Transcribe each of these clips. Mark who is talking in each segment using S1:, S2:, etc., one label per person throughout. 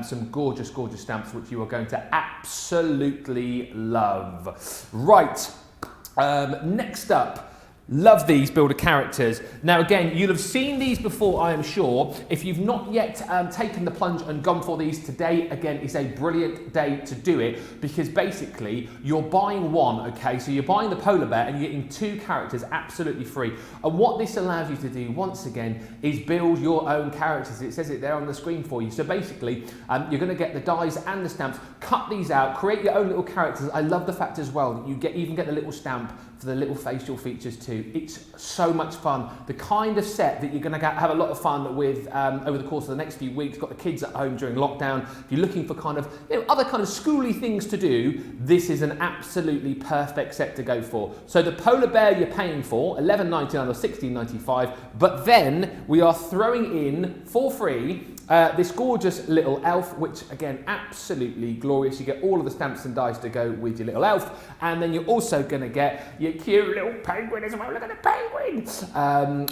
S1: some gorgeous, gorgeous stamps which you are going to absolutely love. Right, next up. Love these builder characters. Now again, you'll have seen these before, I am sure. If you've not yet taken the plunge and gone for these, today again is a brilliant day to do it, because basically you're buying one, okay? So you're buying the polar bear and you're getting 2 characters absolutely free. And what this allows you to do, once again, is build your own characters. It says it there on the screen for you. So basically, you're gonna get the dies and the stamps, cut these out, create your own little characters. I love the fact as well that you even get the little stamp for the little facial features too. It's so much fun. The kind of set that you're going to have a lot of fun with over the course of the next few weeks. Got the kids at home during lockdown. If you're looking for kind of other kind of schooly things to do, this is an absolutely perfect set to go for. So the polar bear you're paying for $11.99 or $16.95, but then we are throwing in for free this gorgeous little elf, which again, absolutely glorious. You get all of the stamps and dies to go with your little elf, and then you're also going to get your cute little penguin as well. Look at the penguin!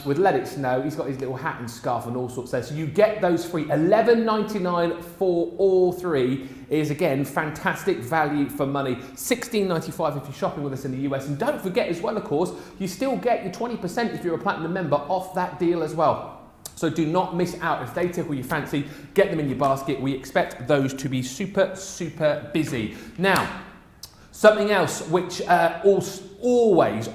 S1: With Let It Snow, he's got his little hat and scarf and all sorts there. So you get those free. $11.99 for all 3 is again fantastic value for money. $16.95 if you're shopping with us in the US. And don't forget as well, of course, you still get your 20% if you're a platinum member off that deal as well. So do not miss out. If they tickle your fancy, get them in your basket. We expect those to be super, super busy. Now, something else which always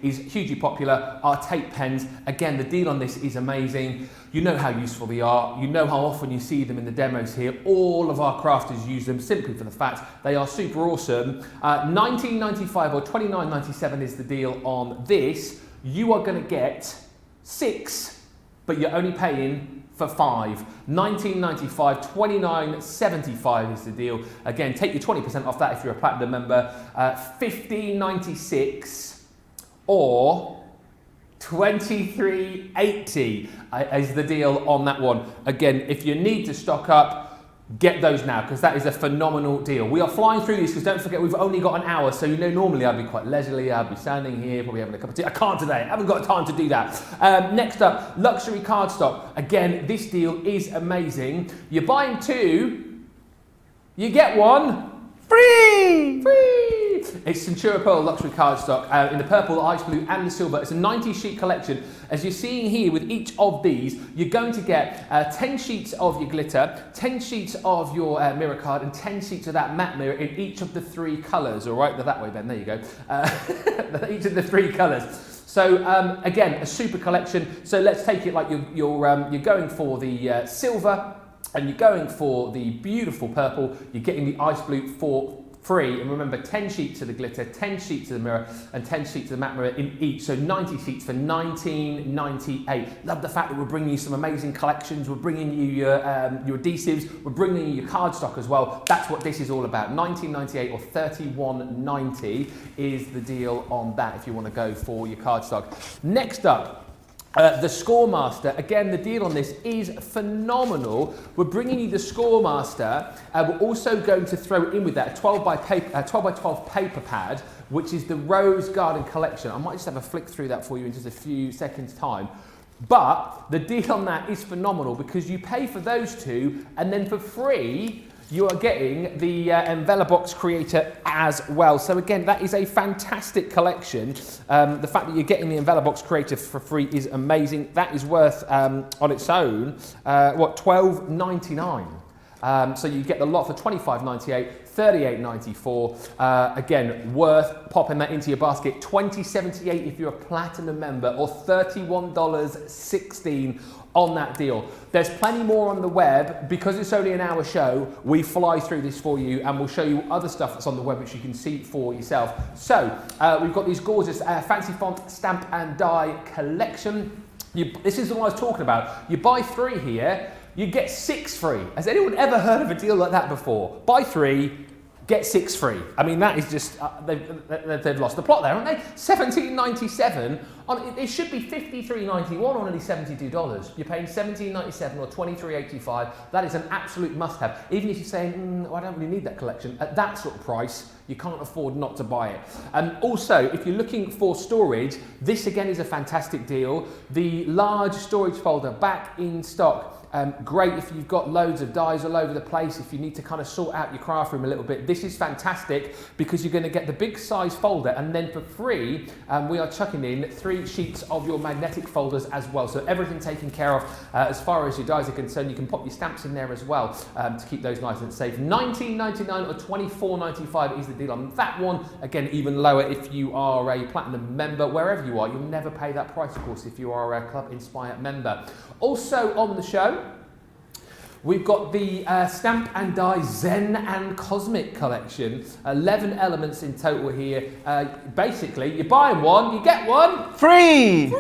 S1: is hugely popular are tape pens. Again, the deal on this is amazing. You know how useful they are. You know how often you see them in the demos here. All of our crafters use them simply for the fact they are super awesome. $19.95 or $29.97 is the deal on this. You are going to get 6, but you're only paying for 5. $19.95, $29.75 is the deal. Again, take your 20% off that if you're a platinum member. $15.96 or $23.80 is the deal on that one. Again, if you need to stock up, get those now, because that is a phenomenal deal. We are flying through these because don't forget we've only got an hour, so normally I'd be quite leisurely, I'd be standing here probably having a cup of tea. I can't today, I haven't got time to do that. Next up, luxury cardstock. Again, this deal is amazing. You're buying 2, you get 1 free! It's Centura Pearl luxury cardstock in the purple, the ice blue and the silver. It's a 90 sheet collection. As you're seeing here with each of these, you're going to get 10 sheets of your glitter, 10 sheets of your mirror card, and 10 sheets of that matte mirror in each of the 3 colours. All right, they're that way, Ben, there you go. Each of the 3 colours. So again, a super collection. So let's take it like you're going for the silver, and you're going for the beautiful purple. You're getting the ice blue for free. And remember, 10 sheets of the glitter, 10 sheets of the mirror, and 10 sheets of the matte mirror in each. So 90 sheets for $19.98. Love the fact that we're bringing you some amazing collections. We're bringing you your adhesives. We're bringing you your cardstock as well. That's what this is all about. $19.98 or $31.90 is the deal on that if you want to go for your cardstock. Next up, the Scoremaster. Again, the deal on this is phenomenal. We're bringing you the Scoremaster. We're also going to throw in with that a 12 by 12 paper pad, which is the Rose Garden collection. I might just have a flick through that for you in just a few seconds' time. But the deal on that is phenomenal because you pay for those 2, and then for free, you are getting the Envelobox Creator as well. So again, that is a fantastic collection. The fact that you're getting the Envelobox Creator for free is amazing. That is worth, on its own, $12.99. So you get the lot for $25.98, $38.94. Again, worth popping that into your basket. $20.78 if you're a platinum member, or $31.16 on that deal. There's plenty more on the web. Because it's only an hour show, we fly through this for you, and we'll show you other stuff that's on the web which you can see for yourself. So we've got these gorgeous fancy font stamp and die collection. This is the one I was talking about. You buy 3 here, you get 6 free. Has anyone ever heard of a deal like that before? Buy 3, get 6 free. I mean, that is just, they've lost the plot there, haven't they? $17.97, it should be $53.91 on only $72. You're paying $17.97 or $23.85. That is an absolute must-have. Even if you're saying, I don't really need that collection, at that sort of price, you can't afford not to buy it. Also, if you're looking for storage, this again is a fantastic deal. The large storage folder back in stock. Great if you've got loads of dies all over the place, if you need to kind of sort out your craft room a little bit. This is fantastic because you're going to get the big size folder, and then for free we are chucking in 3 sheets of your magnetic folders as well. So everything taken care of as far as your dies are concerned. You can pop your stamps in there as well to keep those nice and safe. $19.99 or $24.95 is the deal on that one. Again, even lower if you are a Platinum member. Wherever you are, you'll never pay that price, of course, if you are a Club Inspire member. Also on the show, we've got the Stamp and Die Zen and Cosmic collection. 11 elements in total here. Basically, you're buying one, you get one
S2: free!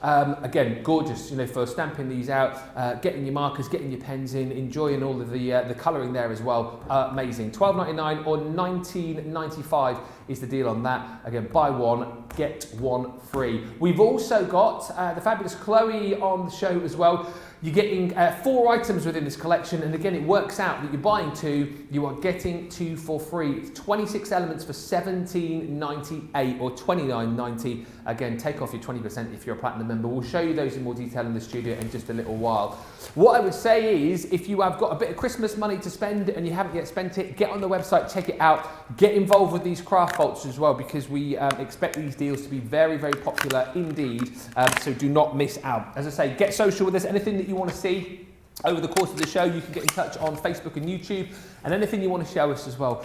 S1: Again, gorgeous, you know, for stamping these out, getting your markers, getting your pens in, enjoying all of the colouring there as well. Amazing. $12.99 or $19.95 is the deal on that. Again, buy one, get one free. We've also got the fabulous Chloe on the show as well. You're getting 4 items within this collection, and again, it works out that you're buying 2, you are getting 2 for free. It's 26 elements for $17.98 or $29.90. Again, take off your 20% if you're a Platinum member. We'll show you those in more detail in the studio in just a little while. What I would say is, if you have got a bit of Christmas money to spend and you haven't yet spent it, get on the website, check it out, get involved with these craft vaults as well, because we expect these deals to be very, very popular indeed, so do not miss out. As I say, get social with us. Anything that you want to see over the course of the show, you can get in touch on Facebook and YouTube, and anything you want to show us as well,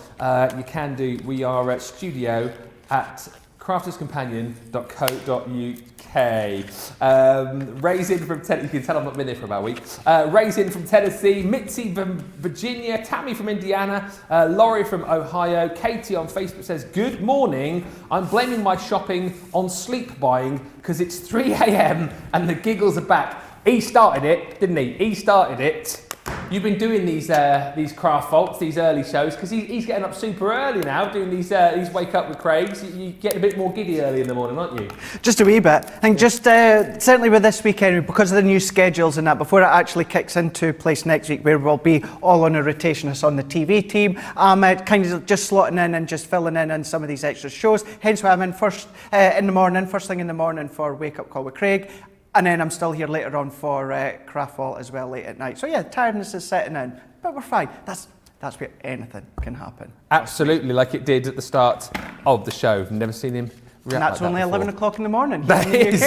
S1: you can do. We are at studio at crafterscompanion.co.uk. Ray's in from Tennessee. You can tell I've not been there for about a week. Ray's in from Tennessee, Mitzi from Virginia, Tammy from Indiana, Laurie from Ohio. Katie on Facebook says, good morning. I'm blaming my shopping on sleep buying because it's 3 a.m. and the giggles are back. He started it, didn't he? He started it. You've been doing these craft vaults, these early shows, because he's getting up super early now, doing these Wake Up with Craigs. You get a bit more giddy early in the morning, aren't you?
S2: Just a wee bit. I think just certainly with this weekend, because of the new schedules and that, before it actually kicks into place next week, where we'll be all on a rotation, us on the TV team, kind of just slotting in and just filling in some of these extra shows. Hence why I'm in first thing in the morning for Wake Up Call with Craig. And then I'm still here later on for Craft Vault as well late at night. So yeah, tiredness is setting in, but we're fine. That's where anything can happen.
S1: Absolutely, like it did at the start of the show. I've never seen him react.
S2: And that's
S1: like
S2: only
S1: that
S2: 11 o'clock in the morning.
S1: That is.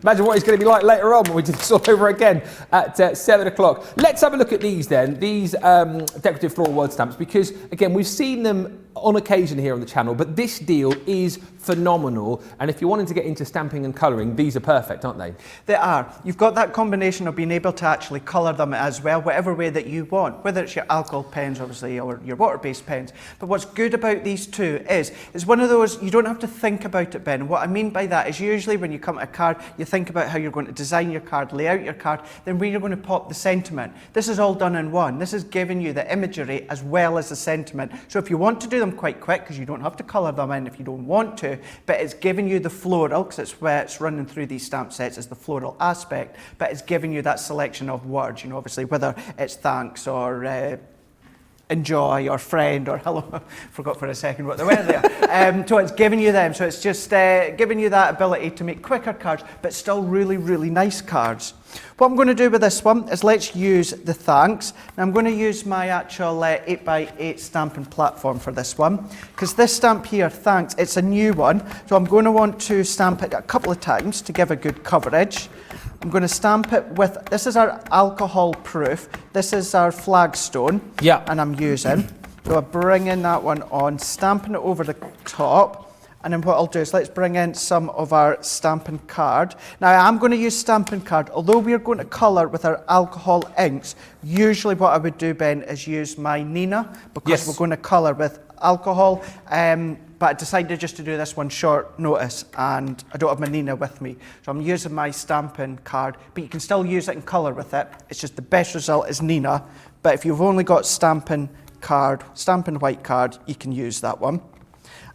S1: Imagine what it's going to be like later on when we do this all over again at 7 o'clock. Let's have a look at these then, these decorative floral word stamps, because again, we've seen them on occasion here on the channel, but this deal is phenomenal, and if you're wanting to get into stamping and colouring, these are perfect, aren't they?
S2: They are. You've got that combination of being able to actually colour them as well, whatever way that you want, whether it's your alcohol pens, obviously, or your water-based pens. But what's good about these two is one of those, you don't have to think about it, Ben. And what I mean by that is usually when you come to a card, you think about how you're going to design your card, lay out your card, then where you're going to pop the sentiment. This is all done in one. This is giving you the imagery as well as the sentiment. So if you want to do them quite quick, because you don't have to colour them in if you don't want to, but it's giving you the floral, because it's where it's running through these stamp sets is the floral aspect, but it's giving you that selection of words, you know, obviously whether it's thanks or enjoy or friend or hello, forgot for a second what they were there. So it's giving you them, so it's just giving you that ability to make quicker cards, but still really, really nice cards. What I'm going to do with this one is let's use the thanks. Now I'm going to use my actual 8x8 stamping platform for this one, because this stamp here, thanks, it's a new one, so I'm going to want to stamp it a couple of times to give a good coverage. I'm going to stamp it with, this is our alcohol proof, this is our flagstone,
S1: yeah,
S2: and I'm using, so I'm bringing that one on, stamping it over the top. And then what I'll do is let's bring in some of our stamping card. Now I'm going to use stamping card, although we're going to colour with our alcohol inks. Usually what I would do, Ben, is use my Nina, because we're going to colour with alcohol. But I decided just to do this one short notice, and I don't have my Nina with me. So I'm using my stamping card, but you can still use it and colour with it. It's just the best result is Nina. But if you've only got stamping card, stamping white card, you can use that one.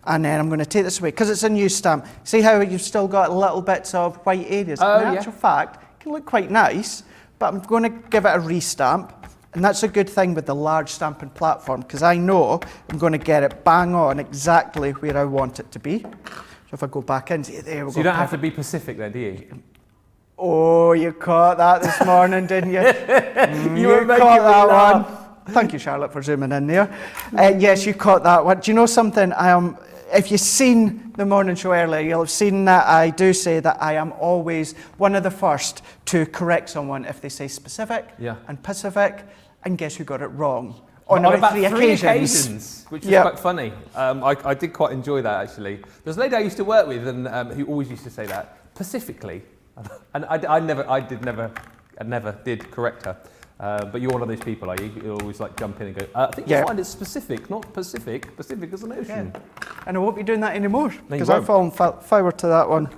S2: And then I'm going to take this away, because it's a new stamp. See how you've still got little bits of white areas?
S1: Oh,
S2: in actual fact, it can look quite nice, but I'm going to give it a restamp. And that's a good thing with the large stamping platform, because I know I'm going to get it bang on exactly where I want it to be. So if I go back in, there we go.
S1: So you don't have to be Pacific then, do you?
S2: Oh, you caught that this morning, didn't you?
S1: You were making
S2: caught
S1: me
S2: that
S1: laugh.
S2: one. Thank you, Charlotte, for zooming in there. Yes, you caught that one. Do you know something? If you've seen the morning show earlier, you'll have seen that I do say that I am always one of the first to correct someone if they say specific and Pacific, and guess who got it wrong? On about three occasions.
S1: Which was quite funny. I did quite enjoy that, actually. There's a lady I used to work with and who always used to say that, Pacifically. And I never did correct her. But you're one of those people, are you? You always like jump in and go, I think you'll find it's specific, not Pacific. Pacific is an ocean.
S2: Yeah. And I won't be doing that anymore,
S1: No,
S2: because I've fallen forward to that one.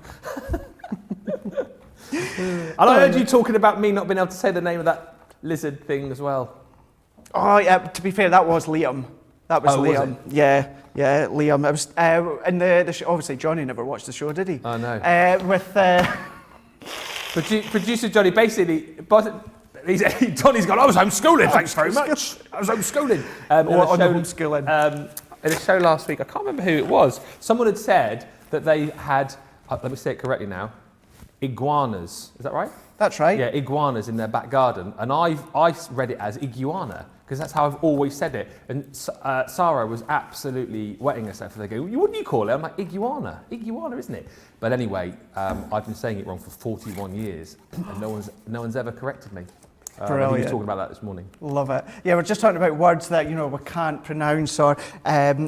S1: And I heard you talking about me not being able to say the name of that lizard thing as well.
S2: Oh, yeah, to be fair, that was Liam. That was Liam.
S1: Was it?
S2: Yeah, Liam. It was, and the show, obviously, Johnny never watched the show, did he?
S1: Oh, no. Producer Johnny basically... Johnny's gone, I was homeschooling, thanks very much. I was homeschooling.
S2: On the homeschooling.
S1: In a show last week, I can't remember who it was, someone had said that they had, let me say it correctly now, iguanas. Is that right?
S2: That's right.
S1: Yeah, iguanas in their back garden. And I read it as iguana, because that's how I've always said it. And Sarah was absolutely wetting herself. They go, what do you call it? I'm like, iguana. Iguana, isn't it? But anyway, I've been saying it wrong for 41 years, and no one's ever corrected me.
S2: Brilliant.
S1: We were talking about that this morning.
S2: Love it. Yeah, we're just talking about words that, we can't pronounce, or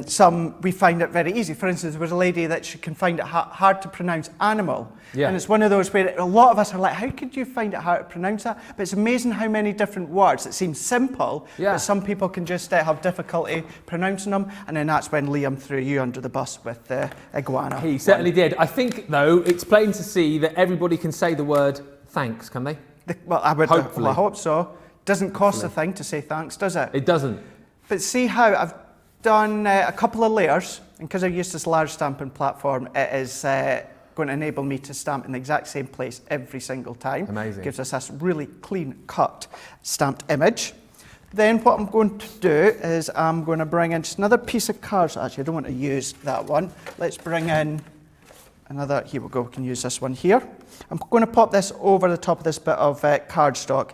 S2: some we find it very easy. For instance, there was a lady that she can find it hard to pronounce animal. Yeah. And it's one of those where a lot of us are like, how could you find it hard to pronounce that? But it's amazing how many different words that seem simple, but some people can just have difficulty pronouncing them. And then that's when Liam threw you under the bus with the iguana.
S1: He certainly did. I think, though, it's plain to see that everybody can say the word thanks, can they?
S2: Well, I hope so. Doesn't cost a thing to say thanks, does it?
S1: It doesn't.
S2: But see how I've done a couple of layers, and because I've used this large stamping platform, it is going to enable me to stamp in the exact same place every single time.
S1: Amazing.
S2: Gives us this really clean cut stamped image. Then what I'm going to do is I'm going to bring in just another piece of cardstock. Actually, I don't want to use that one. Let's bring in another, here we go, we can use this one here. I'm going to pop this over the top of this bit of cardstock,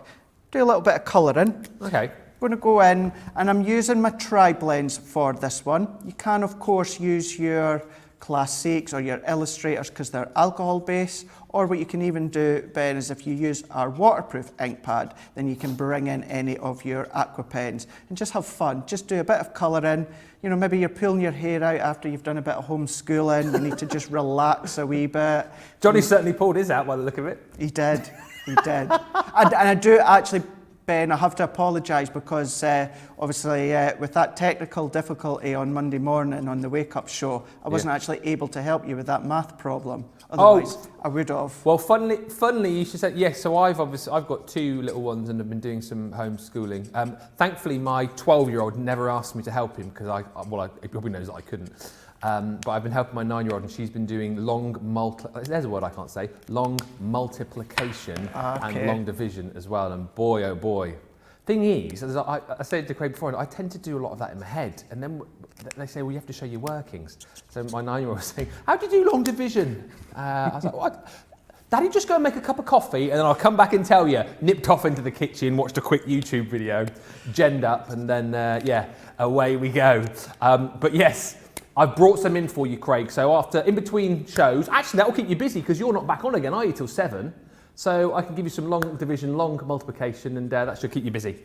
S2: do a little bit of colouring.
S1: Okay.
S2: I'm going to go in, and I'm using my tri-blends for this one. You can, of course, use your Classics or your Illustrators because they're alcohol-based, or what you can even do, Ben, is if you use our waterproof ink pad, then you can bring in any of your aqua pens and just have fun. Just do a bit of colouring. Maybe you're pulling your hair out after you've done a bit of homeschooling. You need to just relax a wee bit.
S1: Johnny certainly pulled his out by the look of it.
S2: He did. And I do actually, Ben, I have to apologise because obviously with that technical difficulty on Monday morning on the Wake Up Show, I wasn't actually able to help you with that math problem. Otherwise, I would have.
S1: Well, funnily, you should say yes. So I've got two little ones and have been doing some homeschooling. Thankfully, my 12-year-old never asked me to help him because he probably knows that I couldn't. But I've been helping my 9-year-old, and she's been doing there's a word I can't say, long multiplication and long division as well. And boy, oh boy. Thing is, as I said to Craig before, I tend to do a lot of that in my head. And then they say, well, you have to show your workings. So my 9-year-old was saying, how do you do long division? I was like, what? Daddy, just go and make a cup of coffee, and then I'll come back and tell you. Nipped off into the kitchen, watched a quick YouTube video, genned up, and then, away we go. But yes, I've brought some in for you, Craig. So in between shows, actually that'll keep you busy because you're not back on again, are you, till 7? So I can give you some long division, long multiplication, and that should keep you busy.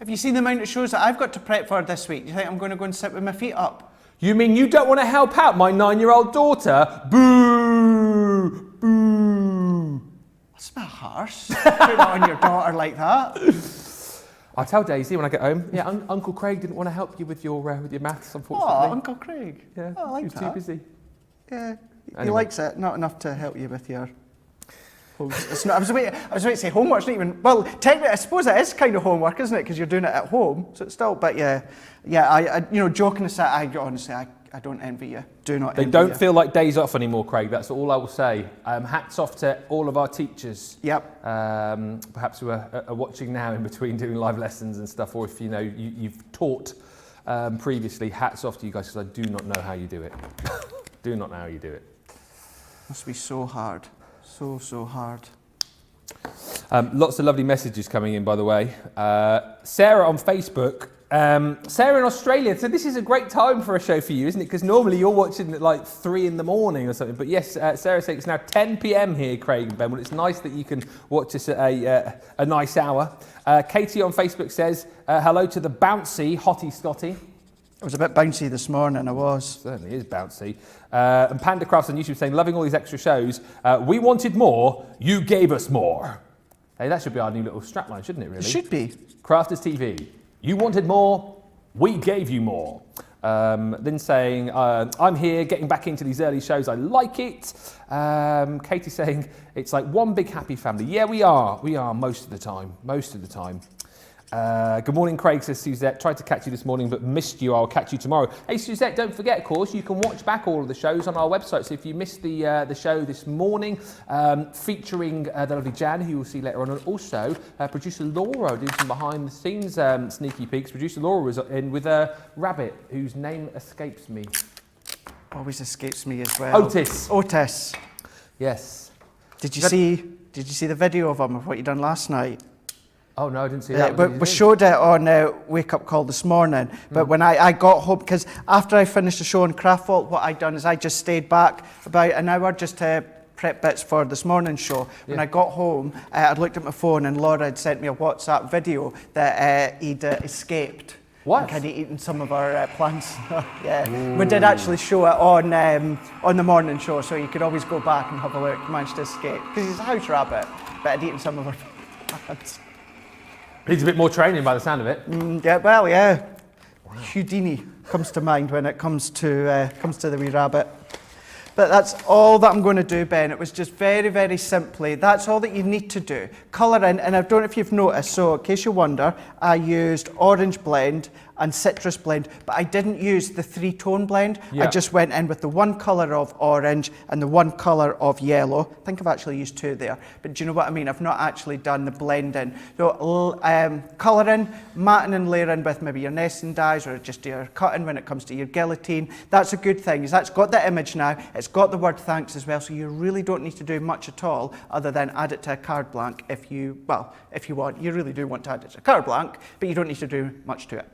S2: Have you seen the amount of shows that I've got to prep for this week? Do you think I'm going to go and sit with my feet up?
S1: You mean you don't want to help out my 9-year-old daughter? Boo! Boo!
S2: That's a bit harsh. Put it on your daughter like that.
S1: I'll tell Daisy when I get home. Yeah, Uncle Craig didn't want to help you with your maths, unfortunately.
S2: Oh, Uncle Craig.
S1: Yeah,
S2: I like
S1: he was
S2: that.
S1: too busy.
S2: Yeah, he
S1: Anyway.
S2: likes it. Not enough to help you with your... It's not, I was waiting to say homework's not even... Well, technically, I suppose it is kind of homework, isn't it? Because you're doing it at home. So it's still... But yeah, I joking aside, I don't envy you. Do not envy you.
S1: They don't feel like days off anymore, Craig. That's all I will say. Hats off to all of our teachers.
S2: Yep.
S1: Perhaps who are watching now in between doing live lessons and stuff, or if you've taught previously, hats off to you guys, because I do not know how you do it. Do not know how you do it.
S2: Must be so hard. So hard.
S1: Lots of lovely messages coming in, by the way. Sarah on Facebook. Sarah in Australia. So this is a great time for a show for you, isn't it? Because normally you're watching at like 3 in the morning or something. But yes, Sarah saying it's now 10 p.m. here, Craig and Ben. Well, it's nice that you can watch us at a nice hour. Katie on Facebook says, hello to the bouncy Hottie Scotty.
S2: It was a bit bouncy this morning, I was.
S1: Certainly is bouncy. And Panda Crafts on YouTube saying, loving all these extra shows. We wanted more, you gave us more. Hey, that should be our new little strapline, shouldn't it, really?
S2: It should be.
S1: Crafters TV. You wanted more, we gave you more. Then saying, I'm here getting back into these early shows, I like it. Katie saying, it's like one big happy family. Yeah, we are most of the time. Good morning, Craig, says Suzette. Tried to catch you this morning, but missed you. I'll catch you tomorrow. Hey, Suzette, don't forget, of course, you can watch back all of the shows on our website. So if you missed the show this morning, featuring the lovely Jan, who you'll see later on, and also producer Laura did some behind-the-scenes sneaky peeks. Producer Laura was in with a rabbit whose name escapes me.
S2: Always escapes me as well. Otis.
S1: Yes.
S2: Did you see the video of him of what you done last night?
S1: Oh no, I didn't see that.
S2: We showed it on Wake Up Call this morning, but when I got home, because after I finished the show on Craft Vault, what I'd done is I just stayed back about an hour just to prep bits for this morning's show. When I got home, I'd looked at my phone and Laura had sent me a WhatsApp video that he'd escaped.
S1: What?
S2: And kind of eaten some of our plants. Yeah, ooh. We did actually show it on the morning show, so you could always go back and have a look. He managed to escape, because he's a house rabbit, but had eaten some of our plants.
S1: Needs a bit more training by the sound of it.
S2: Yeah. Wow. Houdini comes to mind when it comes to the wee rabbit. But that's all that I'm going to do, Ben. It was just very, very simply, that's all that you need to do. Colour in, and I don't know if you've noticed, so in case you wonder, I used orange blend and citrus blend, but I didn't use the 3-tone blend. Yeah. I just went in with the one colour of orange and the one colour of yellow. I think I've actually used 2 there, but do you know what I mean? I've not actually done the blending. So colour in, matting and layering with maybe your nesting dyes or just your cutting when it comes to your guillotine. That's a good thing, is that's got the image now, it's got the word thanks as well, so you really don't need to do much at all other than add it to a card blank if you want. You really do want to add it to a card blank, but you don't need to do much to it.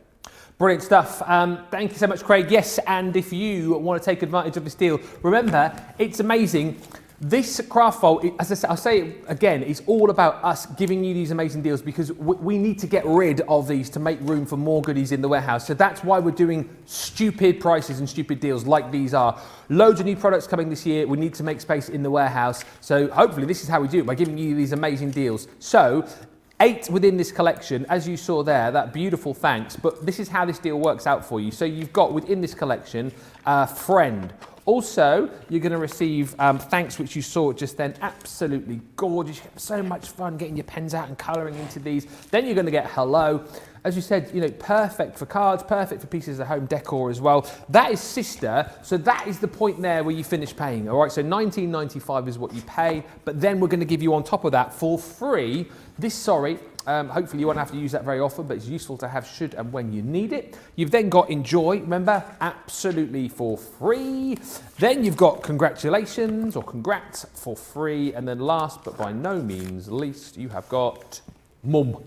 S1: Brilliant stuff. Thank you so much, Craig. Yes, and if you want to take advantage of this deal, remember, it's amazing. This Craft Vault, as I say, I'll say it again, it's all about us giving you these amazing deals because we need to get rid of these to make room for more goodies in the warehouse. So that's why we're doing stupid prices and stupid deals like these are. Loads of new products coming this year. We need to make space in the warehouse. So hopefully this is how we do it, by giving you these amazing deals. So 8 within this collection, as you saw there, that beautiful thanks, but this is how this deal works out for you. So you've got within this collection, Friend. Also, you're going to receive thanks, which you saw just then, absolutely gorgeous. You have so much fun getting your pens out and colouring into these. Then you're going to get Hello. As you said, perfect for cards, perfect for pieces of home decor as well. That is Sister, so that is the point there where you finish paying. All right, so $19.95 is what you pay, but then we're going to give you on top of that for free this, hopefully you won't have to use that very often, but it's useful to have should and when you need it. You've then got Enjoy, remember, absolutely for free. Then you've got Congratulations or Congrats for free. And then last but by no means least, you have got Mum.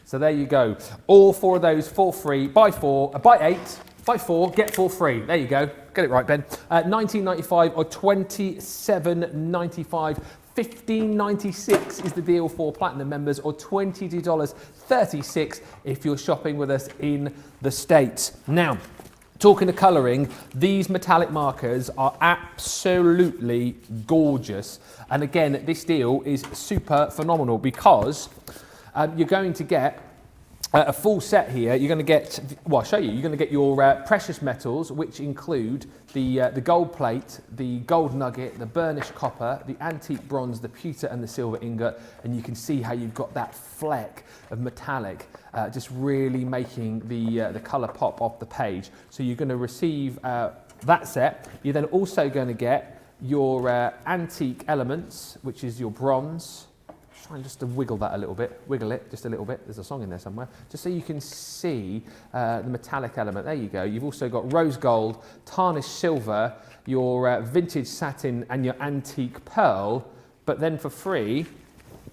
S1: So there you go. All 4 of those for free. Buy 8, buy 4, get 4 free. There you go. Get it right, Ben. $19.95 or $27.95. $15.96 is the deal for Platinum members, or $22.36 if you're shopping with us in the States. Now, talking to colouring, these metallic markers are absolutely gorgeous. And again, this deal is super phenomenal because you're going to get a full set here. You're going to get, well, I'll show you. You're going to get your precious metals, which include the gold plate, the gold nugget, the burnished copper, the antique bronze, the pewter and the silver ingot. And you can see how you've got that fleck of metallic, just really making the colour pop off the page. So you're going to receive that set. You're then also going to get your antique elements, which is your bronze. Trying just to wiggle that a little bit, wiggle it just a little bit. There's a song in there somewhere, just so you can see the metallic element. There you go. You've also got rose gold, tarnished silver, your vintage satin and your antique pearl. But then for free,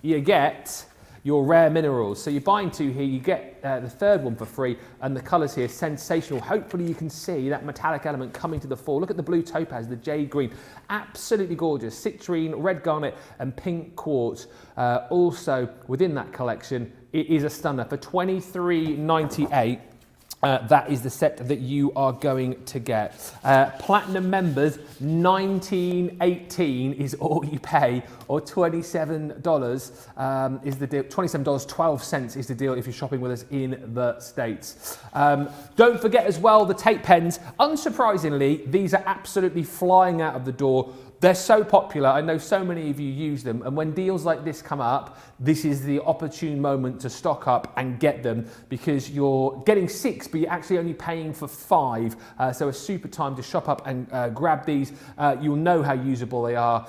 S1: you get your rare minerals. So you're buying 2 here, you get the third one for free, and the colours here, sensational. Hopefully you can see that metallic element coming to the fore. Look at the blue topaz, the jade green, absolutely gorgeous. Citrine, red garnet and pink quartz. Also within that collection, it is a stunner. For $23.98, that is the set that you are going to get. Platinum members, $19.18 is all you pay, or $27 is the deal. $27.12 is the deal if you're shopping with us in the States. Don't forget as well the tape pens. Unsurprisingly, these are absolutely flying out of the door. They're so popular. I know so many of you use them, and when deals like this come up, this is the opportune moment to stock up and get them, because you're getting 6, but you're actually only paying for 5. So a super time to shop up and grab these. You'll know how usable they are.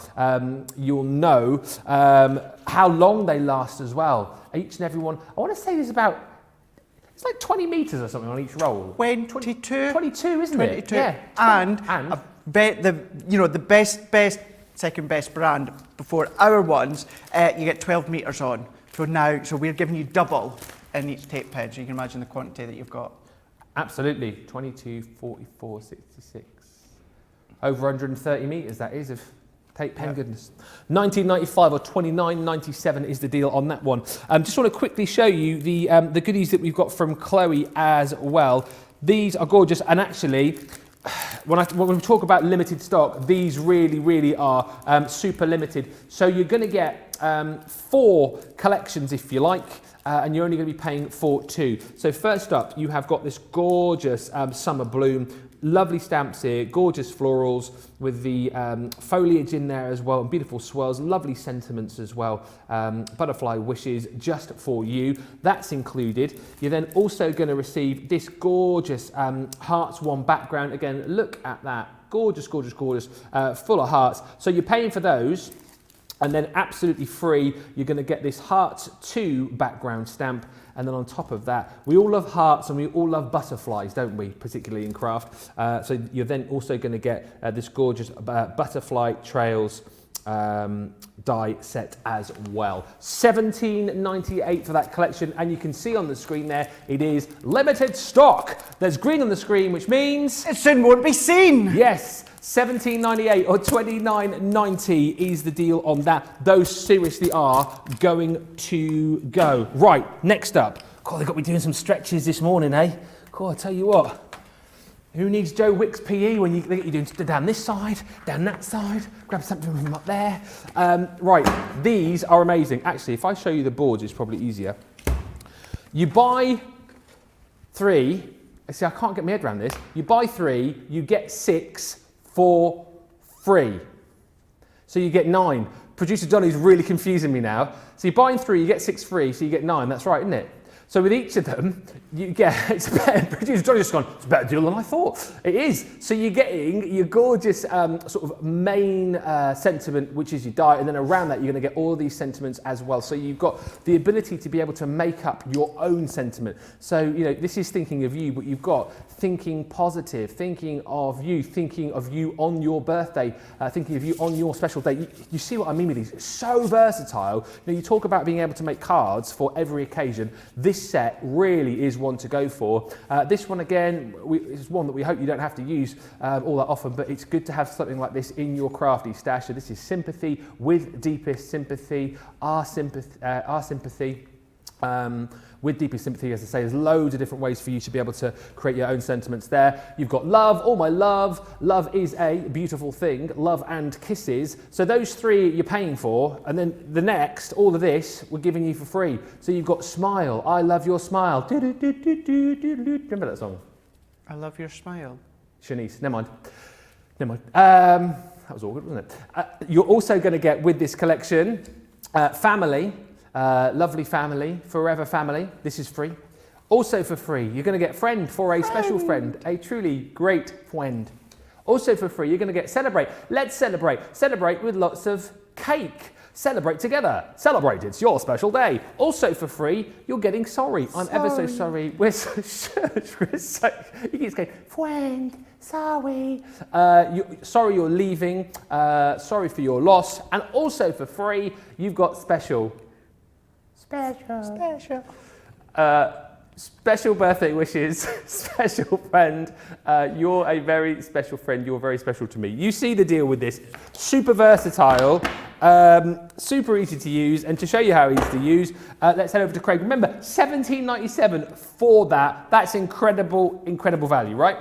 S1: You'll know how long they last as well. Each and every one. I want to say there's about, it's like 20 meters or something on each roll.
S2: 22.
S1: 22, isn't it?
S2: 22.
S1: Yeah.
S2: And I bet the best second best brand before our ones, you get 12 meters on. So we're giving you double in each tape pen, so you can imagine the quantity that you've got.
S1: Absolutely. 22, 44, 66. Over 130 meters, that is, of tape pen goodness. $19.95 or $29.97 is the deal on that one. Just want to quickly show you the goodies that we've got from Chloe as well. These are gorgeous, and actually, when we talk about limited stock, these really are super limited. So you're going to get 4 collections if you like, and you're only going to be paying for 2. So first up, you have got this gorgeous summer bloom. Lovely stamps here, gorgeous florals with the foliage in there as well, and beautiful swirls, lovely sentiments as well. Butterfly wishes just for you. That's included. You're then also going to receive this gorgeous Hearts 1 background. Again, look at that. Gorgeous, gorgeous, gorgeous, full of hearts. So you're paying for those. And then absolutely free, you're going to get this Hearts 2 background stamp. And then on top of that, we all love hearts and we all love butterflies, don't we? Particularly in craft. So you're then also going to get this gorgeous butterfly trails die set as well. $17.98 for that collection. And you can see on the screen there, it is limited stock. There's green on the screen, which means
S2: it soon won't be seen.
S1: Yes. $17.98 or $29.90 is the deal on that. Those seriously are going to go. Right, next up. God, they've got me doing some stretches this morning, eh? God, I tell you what. Who needs Joe Wicks PE when you think you're doing down this side, down that side, grab something from up there. Right, these are amazing. Actually, if I show you the boards, it's probably easier. You buy 3. See, I can't get my head around this. You buy 3, you get 6 for free. So you get 9. Producer Johnny's really confusing me now. So you're buying 3, you get 6 free, so you get 9. That's right, isn't it? So with each of them, you get, it's better. Producer Johnny's just gone, it's a better deal than I thought. It is. So you're getting your gorgeous sort of main sentiment, which is your die, and then around that, you're going to get all of these sentiments as well. So you've got the ability to be able to make up your own sentiment. So, you know, this is thinking of you, but you've got thinking positive, thinking of you on your birthday, thinking of you on your special day. You see what I mean with these? It's so versatile. You know, you talk about being able to make cards for every occasion. This set really is one to go for. This one again is one that we hope you don't have to use all that often, but it's good to have something like this in your crafty stash. So this is Sympathy with Deepest Sympathy, our sympathy. With Deepest Sympathy, as I say, there's loads of different ways for you to be able to create your own sentiments there. You've got love, all my love. Love is a beautiful thing. Love and kisses. So those 3 you're paying for, and then the next, all of this, we're giving you for free. So you've got smile. I love your smile. Remember that song?
S2: I love your smile.
S1: Shanice, never mind. That was awkward, wasn't it? You're also going to get with this collection, family. Lovely family, forever family. This is free. Also for free, you're going to get friend for a special friend, a truly great friend. Also for free, you're going to get celebrate. Let's celebrate. Celebrate with lots of cake. Celebrate together. Celebrate, it's your special day. Also for free, you're getting sorry. I'm ever so sorry. We're so you keep saying, friend, sorry. Sorry you're leaving. Sorry for your loss. And also for free, you've got special.
S2: Special.
S1: Special birthday wishes, special friend. You're a very special friend. You're very special to me. You see the deal with this. Super versatile, super easy to use. And to show you how easy to use, let's head over to Craig. Remember, $17.97 for that. That's incredible, incredible value, right?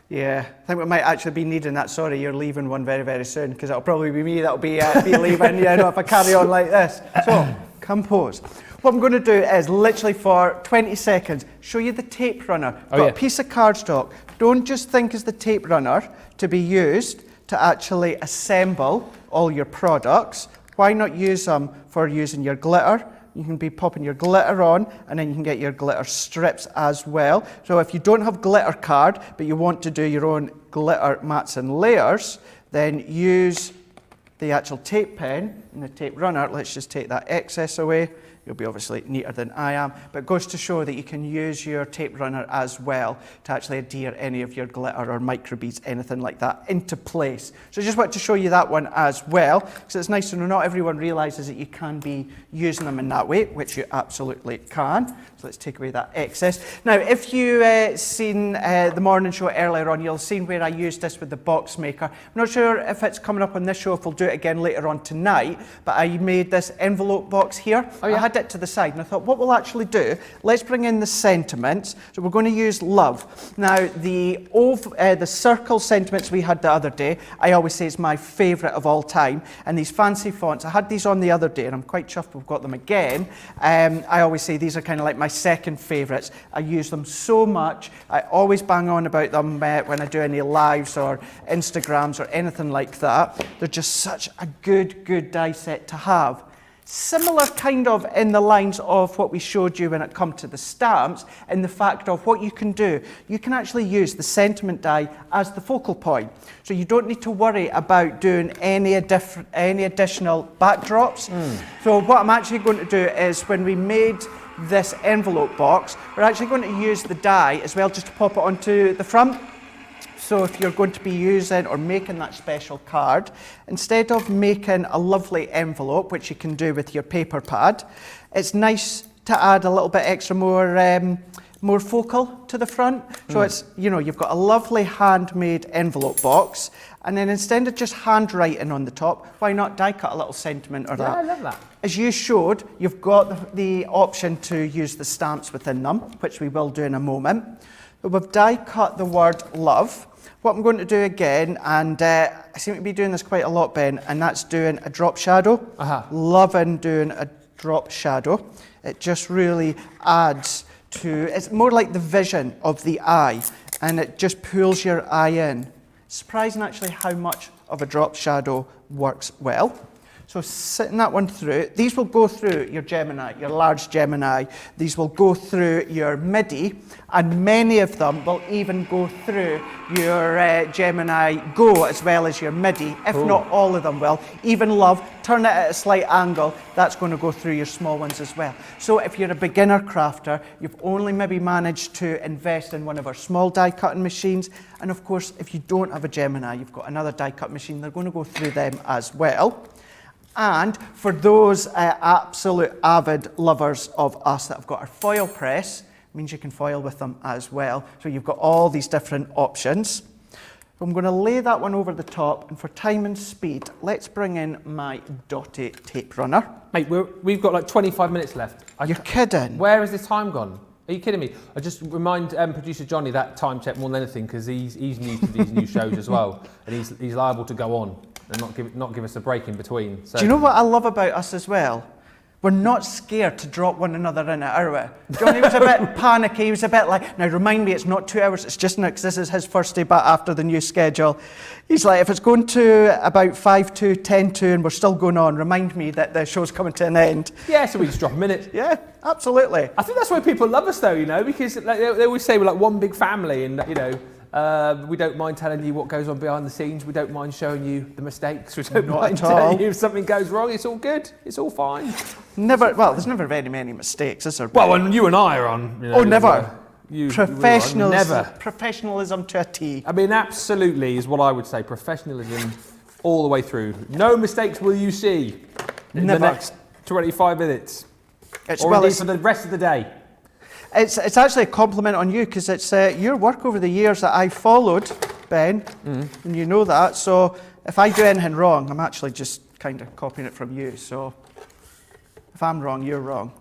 S2: Yeah, I think we might actually be needing that. Sorry, you're leaving one very, very soon, because it'll probably be me that'll be leaving, if I carry on like this. So, compose. What I'm going to do is literally for 20 seconds show you the tape runner. Got a piece of cardstock. Don't just think it's the tape runner to be used to actually assemble all your products. Why not use them for using your glitter? You can be popping your glitter on, and then you can get your glitter strips as well. So if you don't have glitter card, but you want to do your own glitter mats and layers, then use the actual tape pen and the tape runner. Let's just take that excess away. You'll be obviously neater than I am, but it goes to show that you can use your tape runner as well to actually adhere any of your glitter or microbeads, anything like that, into place. So I just want to show you that one as well, because it's nice to know not everyone realises that you can be using them in that way, which you absolutely can. So let's take away that excess. Now, if you seen the morning show earlier on, you'll have seen where I used this with the box maker. I'm not sure if it's coming up on this show, if we'll do it again later on tonight, but I made this envelope box here. Oh, yeah. I had it to the side, and I thought, what we'll actually do, let's bring in the sentiments. So we're going to use love. Now, the circle sentiments we had the other day, I always say is my favourite of all time, and these fancy fonts, I had these on the other day, and I'm quite chuffed we've got them again. I always say these are kind of like my second favourites. I use them so much. I always bang on about them when I do any lives or Instagrams or anything like that. They're just such a good die set to have. Similar kind of in the lines of what we showed you when it come to the stamps, and the fact of what you can do. You can actually use the sentiment die as the focal point. So you don't need to worry about doing any additional backdrops. So what I'm actually going to do is, when we made this envelope box, we're actually going to use the die as well, just to pop it onto the front. So if you're going to be using or making that special card, instead of making a lovely envelope, which you can do with your paper pad, it's nice to add a little bit extra more focal to the front. So it's, you've got a lovely handmade envelope box, and then instead of just handwriting on the top, why not die cut a little sentiment or that?
S1: Yeah, I love that.
S2: As you showed, you've got the option to use the stamps within them, which we will do in a moment. But we've die cut the word love. What I'm going to do again, and I seem to be doing this quite a lot, Ben, and that's doing a drop shadow. Loving doing a drop shadow. It just really adds to, it's more like the vision of the eye, and it just pulls your eye in. Surprising actually how much of a drop shadow works well. So sitting that one through, these will go through your Gemini, your large Gemini. These will go through your MIDI, and many of them will even go through your Gemini Go as well as your MIDI, if not all of them will. Even love, turn it at a slight angle, that's going to go through your small ones as well. So if you're a beginner crafter, you've only maybe managed to invest in one of our small die cutting machines, and of course, if you don't have a Gemini, you've got another die cut machine, they're going to go through them as well. And for those absolute avid lovers of us that have got our foil press, means you can foil with them as well. So you've got all these different options. I'm going to lay that one over the top, and for time and speed, let's bring in my Dotty tape runner.
S1: Mate, we've got like 25 minutes left.
S2: You're kidding.
S1: Where has this time gone? Are you kidding me? I just remind producer Johnny that time check more than anything, because he's new to these new shows as well, and he's liable to go on and not give us a break in between. So.
S2: Do you know what I love about us as well? We're not scared to drop one another in it, are we? Johnny was a bit panicky. He was a bit like, now remind me, it's not 2 hours, it's just now, because this is his first day back after the new schedule. He's like, if it's going to about 5 to 10 to, and we're still going on, remind me that the show's coming to an end.
S1: Yeah, so we just drop a minute.
S2: Yeah, absolutely.
S1: I think that's why people love us, though, because like, they always say we're like one big family, and we don't mind telling you what goes on behind the scenes. We don't mind showing you the mistakes. We don't mind telling you if something goes wrong. It's all good. It's all fine.
S2: There's never very many mistakes, is there?
S1: Well, when you and I are on.
S2: Never.
S1: Never.
S2: Professionalism to a T.
S1: I mean, absolutely is what I would say. Professionalism all the way through. No mistakes will you see in the next 25 minutes.
S2: It's,
S1: Or
S2: well,
S1: indeed
S2: it's,
S1: for the rest of the day?
S2: it's actually a compliment on you because it's your work over the years that I followed, Ben, and you know that. So if I do anything wrong, I'm actually just kind of copying it from you. So if I'm wrong, you're wrong.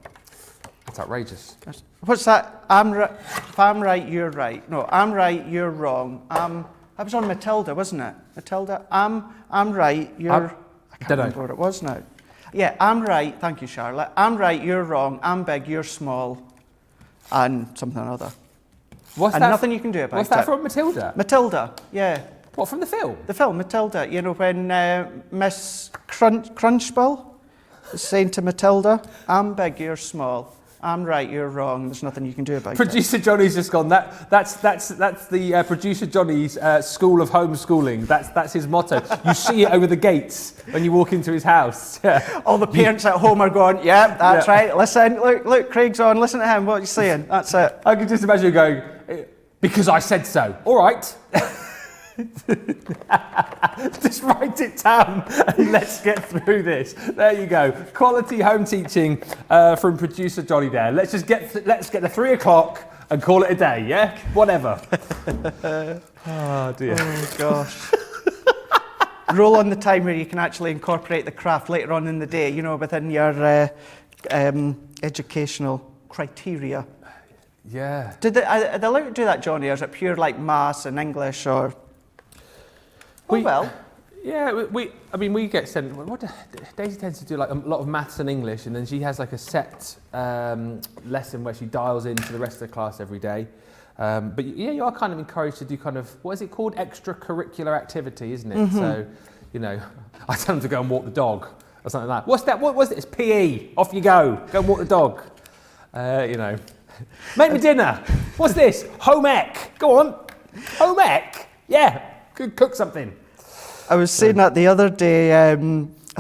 S1: That's outrageous.
S2: What's that? If I'm right, you're right. No, I'm right, you're wrong. I was on Matilda, wasn't it? Matilda, I'm right, you're... I can't remember what it was now. Yeah, I'm right. Thank you, Charlotte. I'm right, you're wrong. I'm big, you're small. And something or other. Nothing you can do about it.
S1: What's that from, Matilda?
S2: Matilda, yeah.
S1: What, from the film?
S2: The film, Matilda. You know, when Miss Crunchbull is saying to Matilda, I'm big, you're small. I'm right, you're wrong. There's nothing you can do about it.
S1: Producer Johnny's just gone. That's the producer Johnny's school of homeschooling. That's his motto. You see it over the gates when you walk into his house. Yeah.
S2: All the parents at home are going, yeah, that's right. Listen, look, Craig's on. Listen to him. What are you saying? That's it.
S1: I can just imagine you going, because I said so. All right. Just write it down and let's get through this. There you go. Quality home teaching from producer Johnny there. Let's get the 3 o'clock and call it a day, yeah? Whatever. Oh dear.
S2: Oh gosh. Roll on the time where you can actually incorporate the craft later on in the day, you know, within your educational criteria.
S1: Yeah.
S2: Are they allowed to do that, Johnny, or is it pure like maths and English or...
S1: Yeah, we get sent. Daisy tends to do like a lot of maths and English, and then she has like a set lesson where she dials into the rest of the class every day. But yeah, you are kind of encouraged to do kind of, what is it called? Extracurricular activity, isn't it? Mm-hmm. So, you know, I tell them to go and walk the dog or something like that. What's that? What was it? It's PE. Off you go. Go and walk the dog. You know, make me dinner. What's this? Home ec. Go on. Home ec. Yeah. Cook something.
S2: I was saying that the other day, I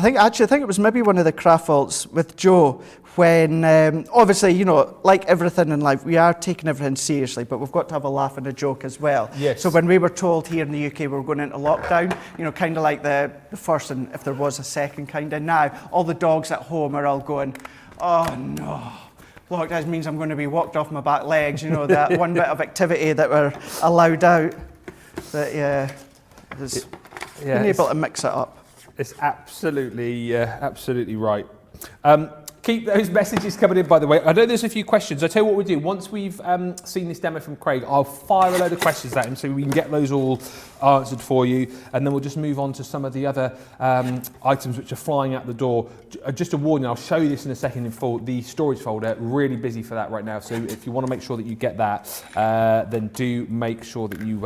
S2: think it was maybe one of the craft vaults with Joe, when obviously, you know, like everything in life, we are taking everything seriously, but we've got to have a laugh and a joke as well.
S1: Yes.
S2: So when we were told here in the UK we were going into lockdown, you know, kind of like the first and if there was a second kind of now, all the dogs at home are all going, oh no. Lockdown means I'm going to be walked off my back legs, you know, that one bit of activity that we're allowed out. But yeah, being able to mix it up.
S1: It's absolutely right. Keep those messages coming in, by the way. I know there's a few questions. I'll tell you what we'll do. Once we've seen this demo from Craig, I'll fire a load of questions at him so we can get those all answered for you. And then we'll just move on to some of the other items which are flying out the door. Just a warning, I'll show you this in a second in full. The storage folder, really busy for that right now. So if you want to make sure that you get that, then do make sure that you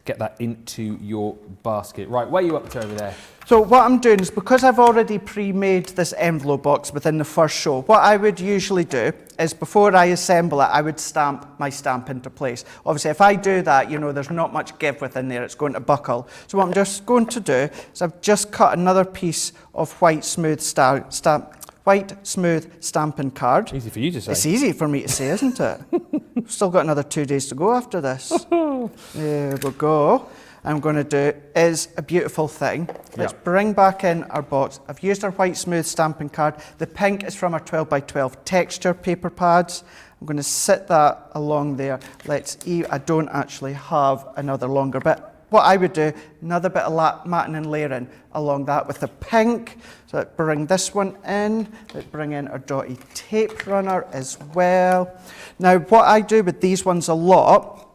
S1: get that into your basket. Right, where are you up to over there?
S2: So what I'm doing is, because I've already pre-made this envelope box within the first show, what I would usually do is before I assemble it, I would stamp my stamp into place. Obviously, if I do that, you know, there's not much give within there, it's going to buckle. So what I'm just going to do is I've just cut another piece of white smooth stamping card.
S1: Easy for you to say.
S2: It's easy for me to say, isn't it? Still got another 2 days to go after this. There we go. I'm going to do is a beautiful thing. Let's bring back in our box. I've used our white smooth stamping card. The pink is from our 12x12 texture paper pads. I'm going to sit that along there. I don't actually have another longer bit. What I would do, another bit of matting and layering along that with the pink. So let's bring this one in. Let's bring in our dotty tape runner as well. Now, what I do with these ones a lot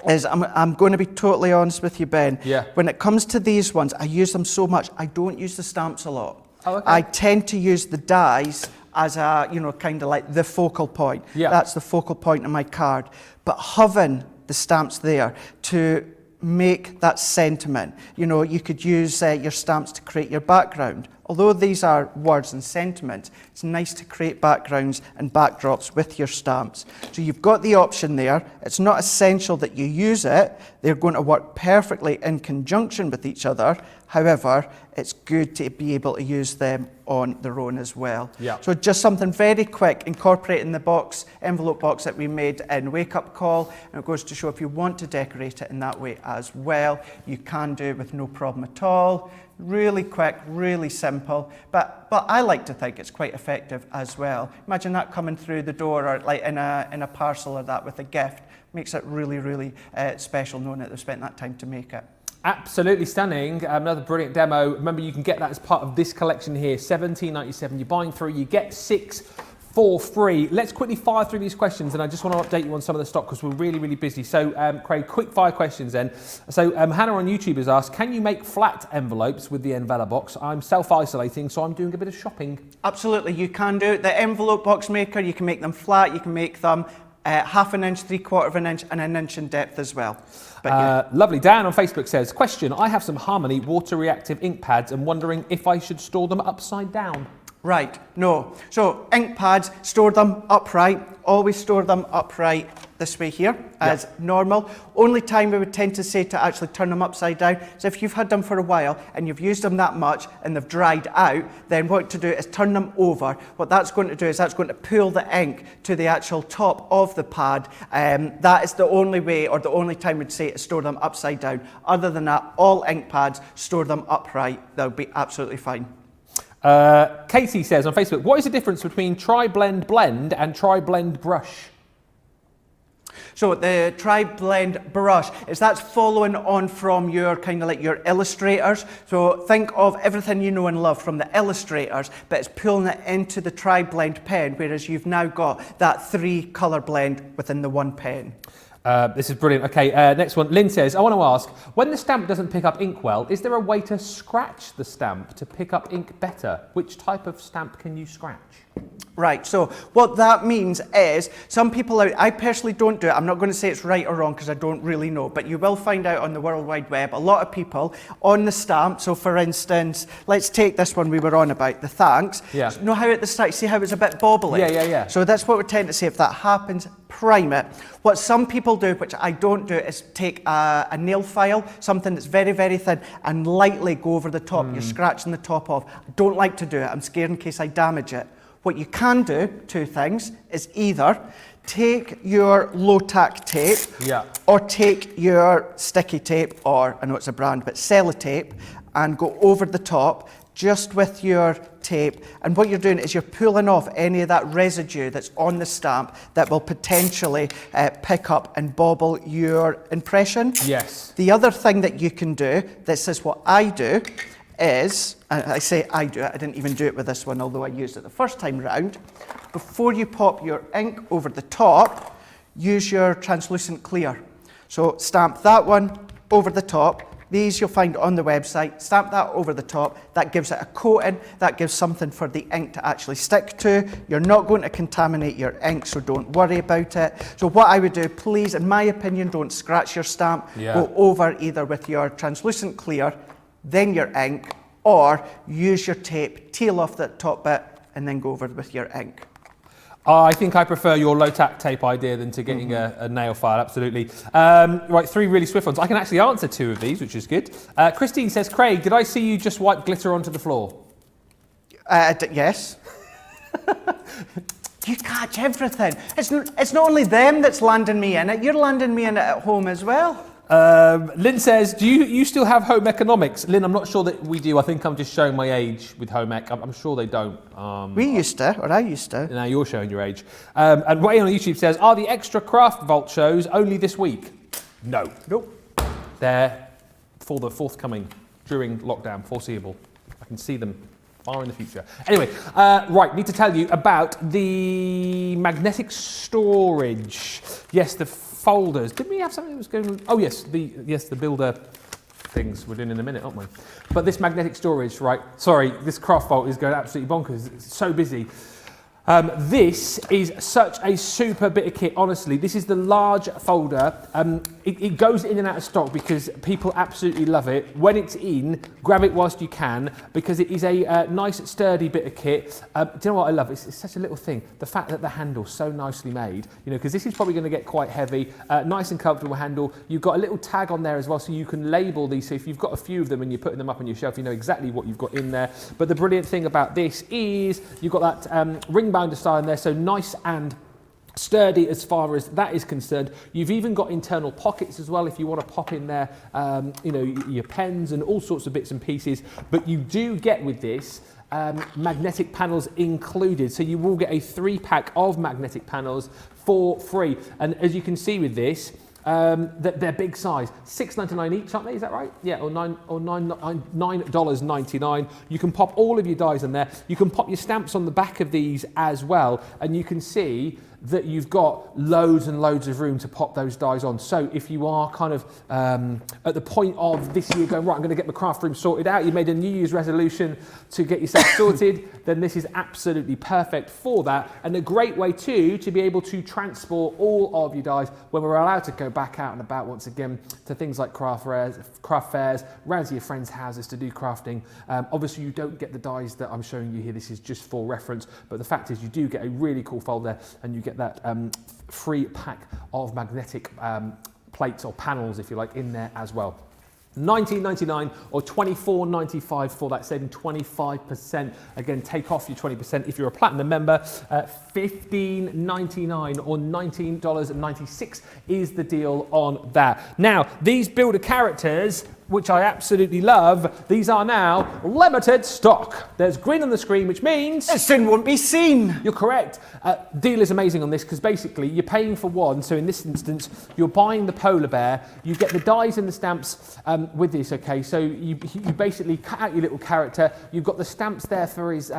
S2: is, I'm going to be totally honest with you, Ben.
S1: Yeah.
S2: When it comes to these ones, I use them so much, I don't use the stamps a lot.
S1: Oh, okay.
S2: I tend to use the dies as a, you know, kind of like the focal point.
S1: Yeah.
S2: That's the focal point of my card. But having the stamps there to make that sentiment. You know, you could use your stamps to create your background. Although these are words and sentiments, it's nice to create backgrounds and backdrops with your stamps. So you've got the option there. It's not essential that you use it. They're going to work perfectly in conjunction with each other. However, it's good to be able to use them on their own as well.
S1: Yeah.
S2: So just something very quick, incorporating the box, envelope box that we made in Wake Up Call, and it goes to show if you want to decorate it in that way as well, you can do it with no problem at all. Really quick, really simple, but I like to think it's quite effective as well. Imagine that coming through the door or like in a parcel or that with a gift. Makes it really, really special knowing that they've spent that time to make it.
S1: Absolutely stunning. Another brilliant demo. Remember, you can get that as part of this collection here, $17.97. You're buying 3, you get 6 for free. Let's quickly fire through these questions, and I just want to update you on some of the stock because we're really, really busy. So, Craig, quick fire questions then. So, Hannah on YouTube has asked, can you make flat envelopes with the Envela box? I'm self-isolating, so I'm doing a bit of shopping.
S2: Absolutely, you can do it. The envelope box maker, you can make them flat, you can make them half an inch, 3/4 of an inch, and an inch in depth as well. But yeah.
S1: Lovely. Dan on Facebook says, question, I have some Harmony water reactive ink pads and wondering if I should store them upside down.
S2: Right, no. So ink pads, store them upright. Always store them upright this way here as normal. Only time we would tend to say to actually turn them upside down is if you've had them for a while and you've used them that much and they've dried out, then what to do is turn them over. What that's going to do is that's going to pull the ink to the actual top of the pad. That is the only way or the only time we'd say to store them upside down. Other than that, all ink pads, store them upright. They'll be absolutely fine.
S1: Katie says on Facebook, what is the difference between tri-blend blend and tri-blend brush?
S2: So the tri-blend brush is that's following on from your kind of like your illustrators. So think of everything you know and love from the illustrators, but it's pulling it into the tri-blend pen, whereas you've now got that 3 colour blend within the 1 pen.
S1: This is brilliant. Okay, next one. Lynn says, I want to ask, when the stamp doesn't pick up ink well, is there a way to scratch the stamp to pick up ink better? Which type of stamp can you scratch?
S2: Right, so what that means is some people out, I personally don't do it, I'm not going to say it's right or wrong because I don't really know, but you will find out on the World Wide Web, a lot of people on the stamp, so for instance, let's take this one we were on about, the thanks.
S1: Yeah.
S2: You know how at the start, see how it's a bit bobbly?
S1: Yeah.
S2: So that's what we tend to say, if that happens, prime it. What some people do, which I don't do, is take a nail file, something that's very, very thin, and lightly go over the top. You're scratching the top off. I don't like to do it. I'm scared in case I damage it. What you can do, 2 things, is either take your low-tack tape or take your sticky tape, or I know it's a brand, but sellotape, and go over the top just with your tape. And what you're doing is you're pulling off any of that residue that's on the stamp that will potentially pick up and bobble your impression.
S1: Yes.
S2: The other thing that you can do, this is what I do, is, I say I do it, I didn't even do it with this one, although I used it the first time round. Before you pop your ink over the top, use your translucent clear. So stamp that one over the top. These you'll find on the website. Stamp that over the top. That gives it a coating. That gives something for the ink to actually stick to. You're not going to contaminate your ink, so don't worry about it. So what I would do, please, in my opinion, don't scratch your stamp. Go over either with your translucent clear, then your ink, or use your tape, tail off that top bit, and then go over with your ink.
S1: I think I prefer your low-tack tape idea than to getting a nail file, absolutely. Right, 3 really swift ones. I can actually answer 2 of these, which is good. Christine says, Craig, did I see you just wipe glitter onto the floor?
S2: Yes. You catch everything. It's not only them that's landing me in it, you're landing me in it at home as well.
S1: Lynn says, do you still have home economics? Lynn, I'm not sure that we do. I think I'm just showing my age with home ec. I'm sure they don't.
S2: We used to, or I used to.
S1: Now you're showing your age. And Wayne on YouTube says, are the extra Craft Vault shows only this week? No.
S2: Nope.
S1: They're for the forthcoming during lockdown, foreseeable. I can see them far in the future. Anyway, right, need to tell you about the magnetic storage. Yes, the folders. Did we have something that was going on? Oh yes, the builder things we're doing in a minute, aren't we? But this magnetic storage, right? Sorry, this Craft Vault is going absolutely bonkers. It's so busy. This is such a super bit of kit, honestly. This is the large folder. It goes in and out of stock because people absolutely love it. When it's in, grab it whilst you can because it is a nice sturdy bit of kit. Do you know what I love? It's such a little thing. The fact that the handle's so nicely made, you know, because this is probably going to get quite heavy. Nice and comfortable handle. You've got a little tag on there as well so you can label these. So if you've got a few of them and you're putting them up on your shelf, you know exactly what you've got in there. But the brilliant thing about this is you've got that ring binder style in there, so nice and sturdy as far as that is concerned. You've even got internal pockets as well if you want to pop in there, you know, your pens and all sorts of bits and pieces. But you do get with this magnetic panels included, so you will get a 3-pack of magnetic panels for free. And as you can see with this, they're big size, $6.99 each, aren't they? Is that right? Yeah, or $9.99. You can pop all of your dies in there. You can pop your stamps on the back of these as well, and you can see that you've got loads and loads of room to pop those dies on. So if you are kind of at the point of this year going, right, I'm going to get my craft room sorted out, you made a New Year's resolution to get yourself sorted, then this is absolutely perfect for that. And a great way too to be able to transport all of your dies when we're allowed to go back out and about once again to things like craft fairs, round to your friends' houses to do crafting. Obviously you don't get the dies that I'm showing you here, this is just for reference, but the fact is you do get a really cool folder and you get that free pack of magnetic plates or panels, if you like, in there as well. $19.99 or $24.95 for that, saving 25%. Again, take off your 20% if you're a platinum member. $15.99 or $19.96 is the deal on that. Now, these builder characters, which I absolutely love, these are now limited stock. There's green on the screen, which means
S2: it soon won't be seen.
S1: You're correct. Deal is amazing on this because basically you're paying for one. So in this instance, you're buying the polar bear. You get the dies and the stamps with this. Okay, so you basically cut out your little character. You've got the stamps there for his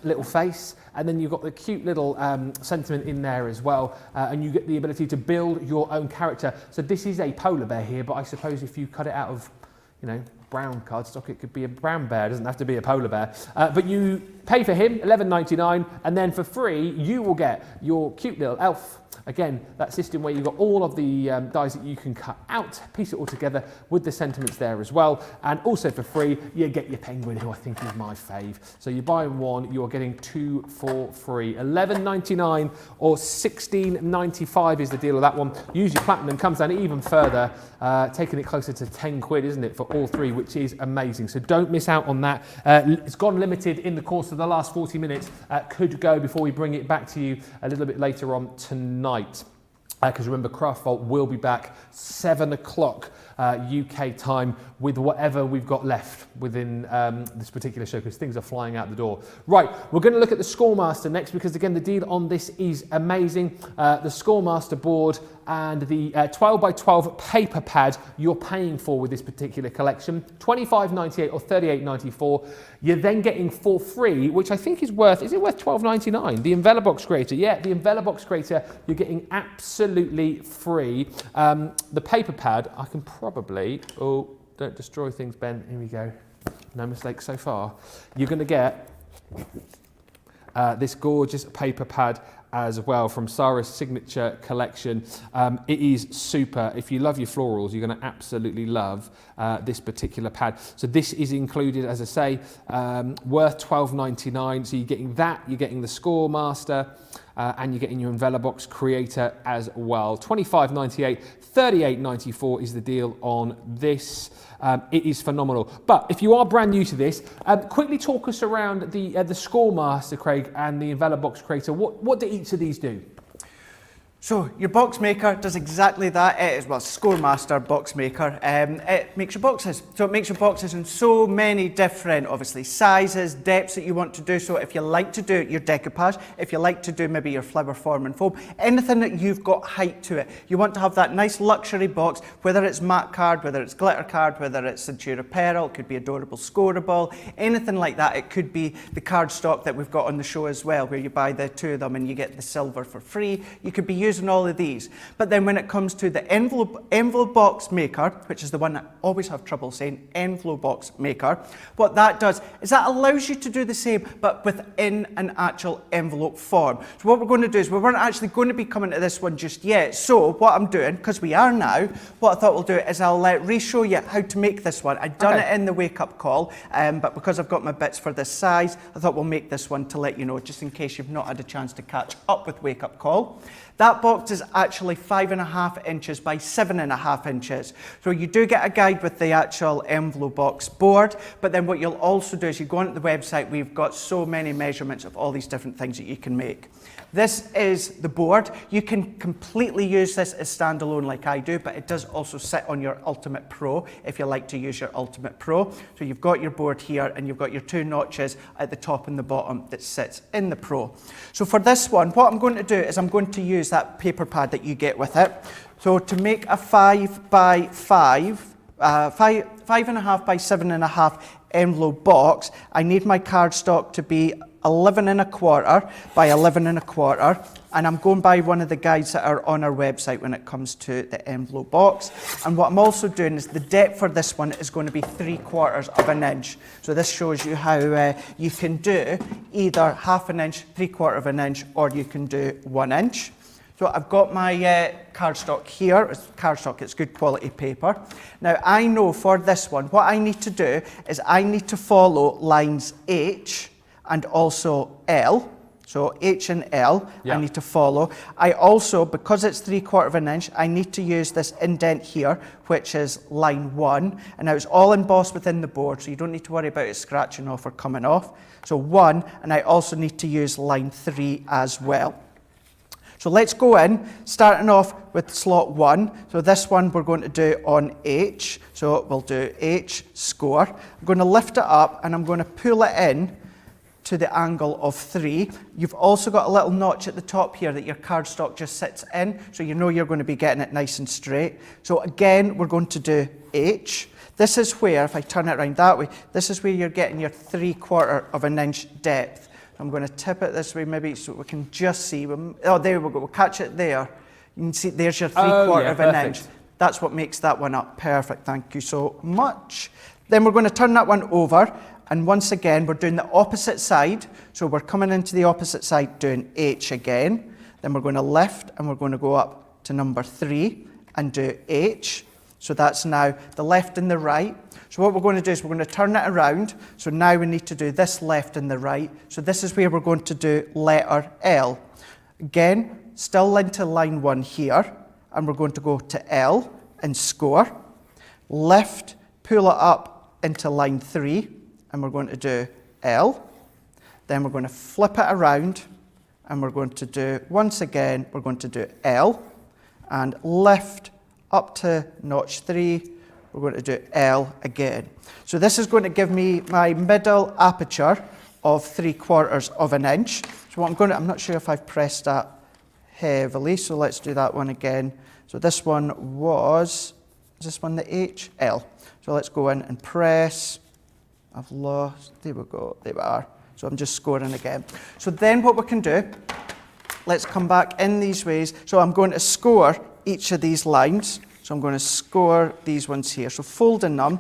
S1: little face, and then you've got the cute little sentiment in there as well. And you get the ability to build your own character. So this is a polar bear here, but I suppose if you cut it out of, you know, brown cardstock, it could be a brown bear, it doesn't have to be a polar bear. But you pay for him, $11.99, and then for free, you will get your cute little elf. Again, that system where you've got all of the dies that you can cut out, piece it all together with the sentiments there as well. And also for free, you get your penguin, who I think is my fave. So you're buying one, you're getting two for free. $11.99 or $16.95 is the deal of that one. Use your platinum, comes down even further, taking it closer to 10 quid, isn't it, for all three, which is amazing. So don't miss out on that. It's gone limited in the course of the last 40 minutes. Could go before we bring it back to you a little bit later on tonight. Because remember, Craft Vault will be back 7 o'clock UK time with whatever we've got left within this particular show, because things are flying out the door. Right, we're going to look at the Scoremaster next, because again, the deal on this is amazing. The Scoremaster board and the 12x12 paper pad you're paying for with this particular collection, $25.98 or $38.94. You're then getting for free, which I think is worth $12.99? The Envelobox Creator, yeah, the Envelobox Creator, you're getting absolutely free. The paper pad, I can probably, oh, don't destroy things, Ben, here we go. No mistakes so far. You're gonna get this gorgeous paper pad as well from Sarah's signature collection. It is super. If you love your florals, you're going to absolutely love this particular pad. So this is included, as I say, worth $12.99. So you're getting that, you're getting the Scoremaster, and you're getting your Envelobox Creator as well. $25.98, $38.94 is the deal on this. It is phenomenal. But if you are brand new to this, quickly talk us around the Scoremaster, Craig, and the Envelobox Creator. What do each of these do?
S2: So your box maker does exactly that. It is, well, Scoremaster box maker. It makes your boxes. So it makes your boxes in so many different, obviously, sizes, depths that you want to do. So if you like to do your decoupage, if you like to do maybe your flower form and foam, anything that you've got height to it, you want to have that nice luxury box, whether it's matte card, whether it's glitter card, whether it's Centura Pearl, it could be adorable Scoreable, anything like that. It could be the cardstock that we've got on the show as well, where you buy the two of them and you get the silver for free. You could be using using all of these. But then when it comes to the envelope box maker, which is the one I always have trouble saying, envelope box maker, what that does is that allows you to do the same, but within an actual envelope form. So what we're going to do is we weren't actually going to be coming to this one just yet. So what I'm doing, because we are now, what I thought we'll do is I'll re-show you how to make this one. I'd done it in the wake-up call, but because I've got my bits for this size, I thought we'll make this one to let you know, just in case you've not had a chance to catch up with wake-up call. That box is actually 5.5 inches by 7.5 inches. So you do get a guide with the actual envelope box board, but then what you'll also do is you go onto the website, we've got so many measurements of all these different things that you can make. This is the board. You can completely use this as standalone like I do, but it does also sit on your Ultimate Pro if you like to use your Ultimate Pro. So you've got your board here and you've got your 2 notches at the top and the bottom that sits in the Pro. So for this one, what I'm going to do is I'm going to use that paper pad that you get with it. So to make a 5.5 by 7.5 envelope box, I need my cardstock to be 11.25 by 11.25, and I'm going by one of the guides that are on our website when it comes to the envelope box. And what I'm also doing is the depth for this one is going to be 3/4 of an inch. So this shows you how you can do either 1/2 inch, 3/4 of an inch, or you can do 1 inch. So I've got my cardstock here. It's cardstock, it's good quality paper. Now I know for this one, what I need to do is I need to follow lines H and also L. So H and L, I need to follow. I also, because it's 3/4 of an inch, I need to use this indent here, which is line 1. And now it's all embossed within the board, so you don't need to worry about it scratching off or coming off. So 1, and I also need to use line 3 as well. So let's go in, starting off with slot 1. So this one we're going to do on H. So we'll do H, score. I'm going to lift it up and I'm going to pull it in to the angle of 3. You've also got a little notch at the top here that your cardstock just sits in, so you know you're going to be getting it nice and straight. So again, we're going to do H. This is where, if I turn it around that way, this is where you're getting your 3/4 of an inch depth. I'm going to tip it this way maybe so we can just see. Oh, there we go. We'll catch it there. You can see there's your 3/4 of an inch. That's what makes that one up. Perfect. Thank you so much. Then we're going to turn that one over. And once again, we're doing the opposite side. So we're coming into the opposite side doing H again. Then we're going to lift and we're going to go up to number 3 and do H. So that's now the left and the right. So what we're going to do is we're going to turn it around. So now we need to do this left and the right. So this is where we're going to do letter L. Again, still into line 1 here. And we're going to go to L and score. Lift, pull it up into line 3. And we're going to do L. Then we're going to flip it around. And we're going to do, once again, we're going to do L. And lift up to notch 3. We're going to do L again. So this is going to give me my middle aperture of 3/4 of an inch. So what I'm not sure if I've pressed that heavily, so let's do that one again. So this one is this one the H? L. So let's go in and press. I've lost, there we go, there we are. So I'm just scoring again. So then what we can do, let's come back in these ways. So I'm going to score each of these lines. So I'm going to score these ones here. So folding them,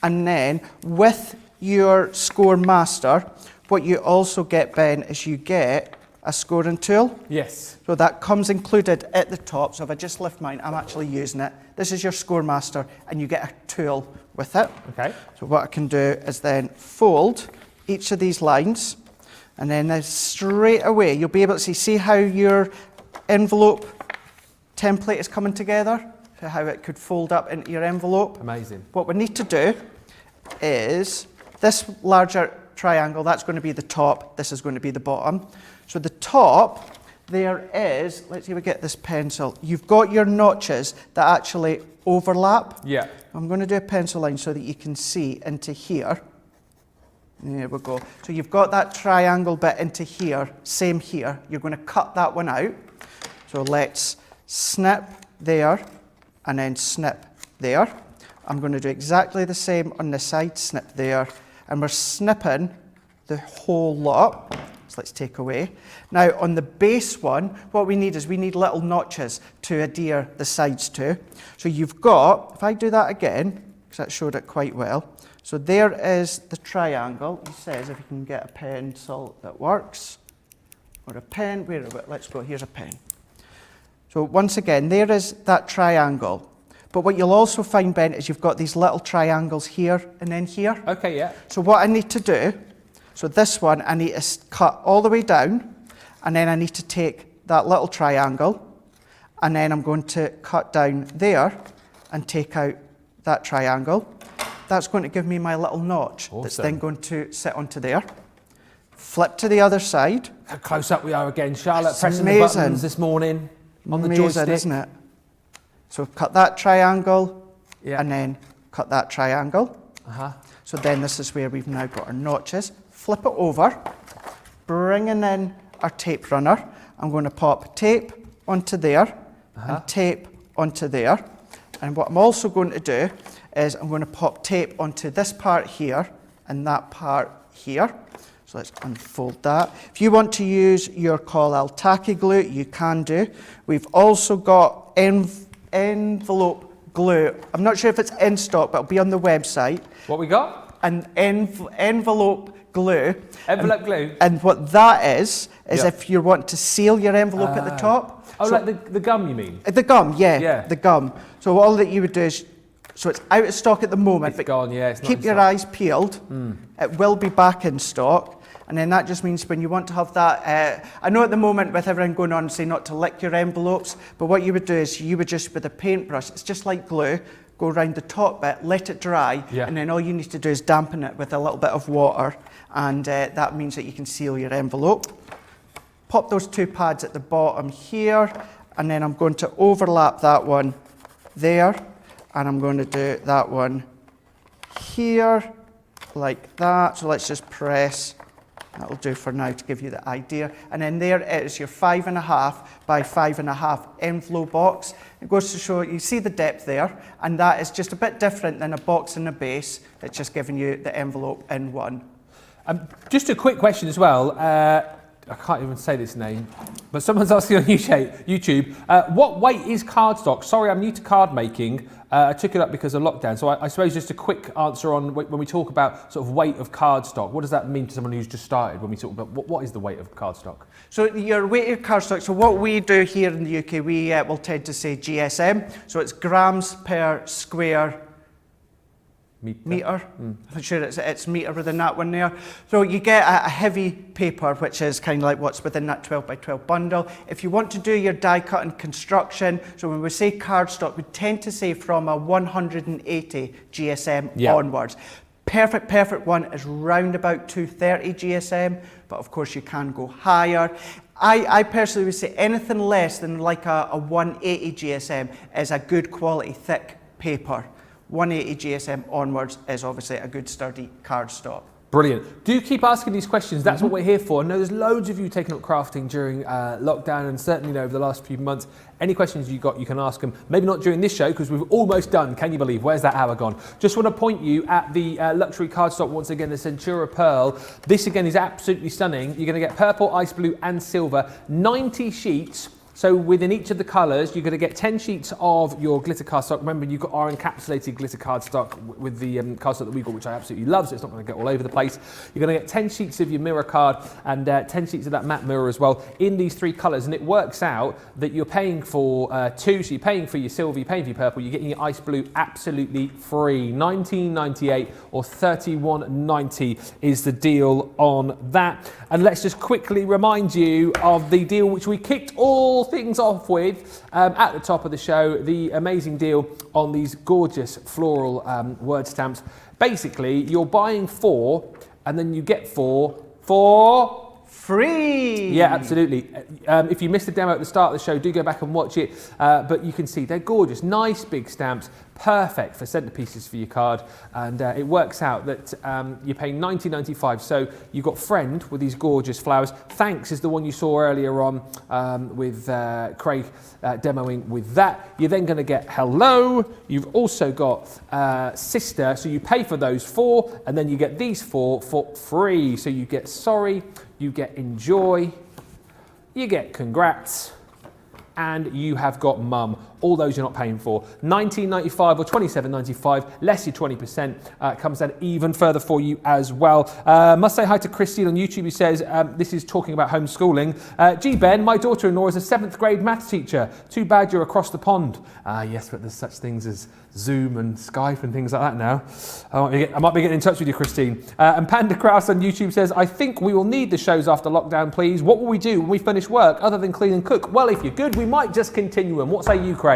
S2: and then with your Scoremaster, what you also get, Ben, is you get a scoring tool.
S1: Yes.
S2: So that comes included at the top. So if I just lift mine, I'm actually using it. This is your Scoremaster, and you get a tool with it.
S1: Okay.
S2: So what I can do is then fold each of these lines, and then straight away you'll be able to see how your envelope template is coming together. So how it could fold up into your envelope.
S1: Amazing.
S2: What we need to do is this larger triangle, that's going to be the top, this is going to be the bottom. So the top, there is, let's see if we get this pencil, you've got your notches that actually overlap.
S1: Yeah.
S2: I'm going to do a pencil line so that you can see into here. There we go. So you've got that triangle bit into here, same here. You're going to cut that one out. So let's snip there. And then snip there. I'm going to do exactly the same on the side, snip there. And we're snipping the whole lot. So let's take away. Now on the base one, what we need is we need little notches to adhere the sides to. So you've got, if I do that again, because that showed it quite well. So there is the triangle. He says if you can get a pencil that works, or a pen, where is it? Let's go, here's a pen. So once again, there is that triangle. But what you'll also find, Ben, is you've got these little triangles here and then here.
S1: Okay, yeah.
S2: So what I need to do, so this one I need to cut all the way down, and then I need to take that little triangle, and then I'm going to cut down there and take out that triangle. That's going to give me my little notch.
S1: Awesome.
S2: That's then going to sit onto there. Flip to the other side.
S1: How close up we are again. Charlotte
S2: It's
S1: pressing
S2: amazing.
S1: the buttons this morning on the
S2: Amazing,
S1: joystick.
S2: isn't it? So cut that triangle,
S1: Yeah.
S2: and then cut that triangle.
S1: Uh-huh.
S2: So then this is where we've now got our notches. Flip it over, bringing in our tape runner. I'm going to pop tape onto there, and tape onto there. And what I'm also going to do is I'm going to pop tape onto this part here and that part here. So let's unfold that. If you want to use your Collel tacky glue, you can do. We've also got envelope glue. I'm not sure if it's in stock, but it'll be on the website.
S1: What we got?
S2: An envelope glue.
S1: Envelope glue.
S2: And what that is
S1: Yeah.
S2: if you want to seal your envelope at the top.
S1: Oh,
S2: So-
S1: like the gum, you mean?
S2: the gum, yeah,
S1: Yeah.
S2: the gum. So all that you would do is, so it's out of stock at the moment,
S1: It's
S2: but
S1: gone, yeah. It's not
S2: keep
S1: in
S2: your
S1: stock.
S2: eyes peeled. It will be back in stock. And then that just means when you want to have that, I know at the moment with everything going on, say not to lick your envelopes, but what you would do is you would just, with a paintbrush, it's just like glue, go around the top bit, let it dry,
S1: Yeah.
S2: and then all you need to do is dampen it with a little bit of water, and that means that you can seal your envelope. Pop those two pads at the bottom here, and then I'm going to overlap that one there, and I'm going to do that one here, like that. So let's just press. That'll do for now to give you the idea. And then there it is, your 5.5 by 5.5 envelope box. It goes to show, you see the depth there, and that is just a bit different than a box and a base. It's just giving you the envelope in one.
S1: Just a quick question as well. I can't even say this name, but someone's asking on YouTube, what weight is cardstock? Sorry, I'm new to card making. I took it up because of lockdown. So I suppose just a quick answer on when we talk about sort of weight of cardstock. What does that mean to someone who's just started when we talk about what is the weight of cardstock?
S2: So your weight of cardstock, so what we do here in the UK, we will tend to say GSM. So it's grams per square metre. I'm sure it's metre within that one there. So you get a heavy paper, which is kind of like what's within that 12 by 12 bundle. If you want to do your die cut and construction, so when we say cardstock, we tend to say from a 180 GSM onwards. Perfect one is round about 230 GSM, but of course you can go higher. I personally would say anything less than like a 180 GSM is a good quality thick paper. 180 GSM onwards is obviously a good sturdy cardstock.
S1: Brilliant. Do keep asking these questions. That's what we're here for. I know there's loads of you taking up crafting during lockdown, and certainly over the last few months. Any questions you got, you can ask them. Maybe not during this show because we've almost done. Can you believe? Where's that hour gone? Just want to point you at the luxury cardstock once again, the Centura Pearl. This again is absolutely stunning. You're going to get purple, ice blue, and silver. 90 sheets. So within each of the colours, you're going to get 10 sheets of your glitter cardstock. Remember, you've got our encapsulated glitter cardstock with the cardstock that we got, which I absolutely love, so it's not going to get all over the place. You're going to get 10 sheets of your mirror card and 10 sheets of that matte mirror as well in these three colours. And it works out that you're paying for two, so you're paying for your silver, you're paying for your purple, you're getting your ice blue absolutely free. $19.98 or $31.90 is the deal on that. And let's just quickly remind you of the deal which we kicked all things off with at the top of the show, the amazing deal on these gorgeous floral word stamps. Basically, you're buying 4 and then you get 4 for
S2: free.
S1: Yeah, absolutely. If you missed the demo at the start of the show, do go back and watch it. But you can see they're gorgeous, nice big stamps, perfect for centerpieces for your card. And it works out that you're paying $19.95. So you've got Friend with these gorgeous flowers. Thanks is the one you saw earlier on with Craig demoing with that. You're then going to get Hello. You've also got Sister. So you pay for those 4 and then you get these 4 for free. So you get Sorry, you get enjoy, you get congrats, and you have got mum. All those you're not paying for. $19.95 or $27.95, less your 20%, comes down even further for you as well. Must say hi to Christine on YouTube, who says, this is talking about homeschooling. Gee Ben, my daughter-in-law is a 7th grade maths teacher. Too bad you're across the pond. Yes, but there's such things as Zoom and Skype and things like that now. I might be getting in touch with you, Christine. And Panda Kraus on YouTube says, I think we will need the shows after lockdown, please. What will we do when we finish work other than clean and cook? Well, if you're good, we might just continue them. What say you, Craig?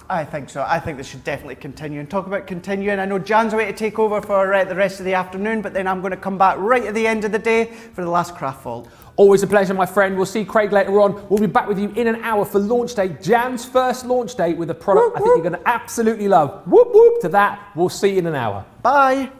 S2: I think so. I think this should definitely continue. And talk about continuing, I know Jan's away to take over for the rest of the afternoon, but then I'm going to come back right at the end of the day for the last craft vault.
S1: Always a pleasure, my friend. We'll see Craig later on. We'll be back with you in an hour for launch day. Jan's first launch day with a product I think you're going to absolutely love. Whoop, whoop to that. We'll see you in an hour.
S2: Bye.